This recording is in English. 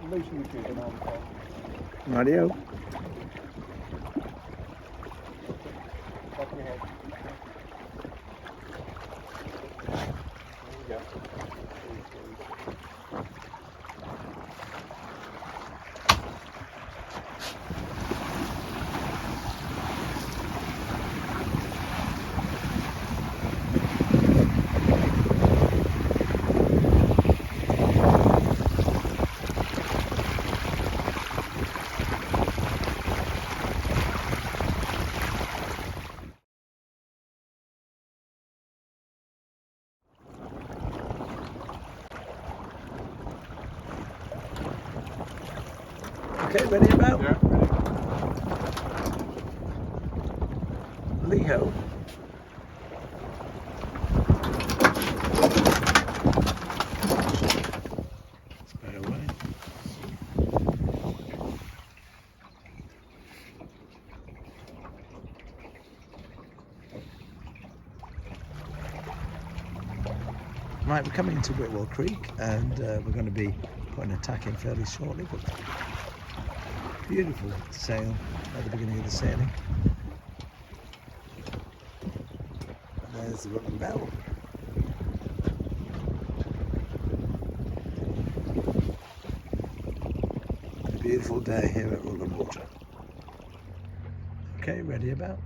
loosen the jig and I'll Radio. back your head. There you go. Okay, ready about? Yeah, ready. Leo. Spare away. Right, we're coming into Whitwell Creek and we're going to be putting a tack in fairly shortly, but beautiful sail at the beginning of the sailing. And there's the Rutland Bell. A beautiful day here at Rutland Water. Okay, ready about?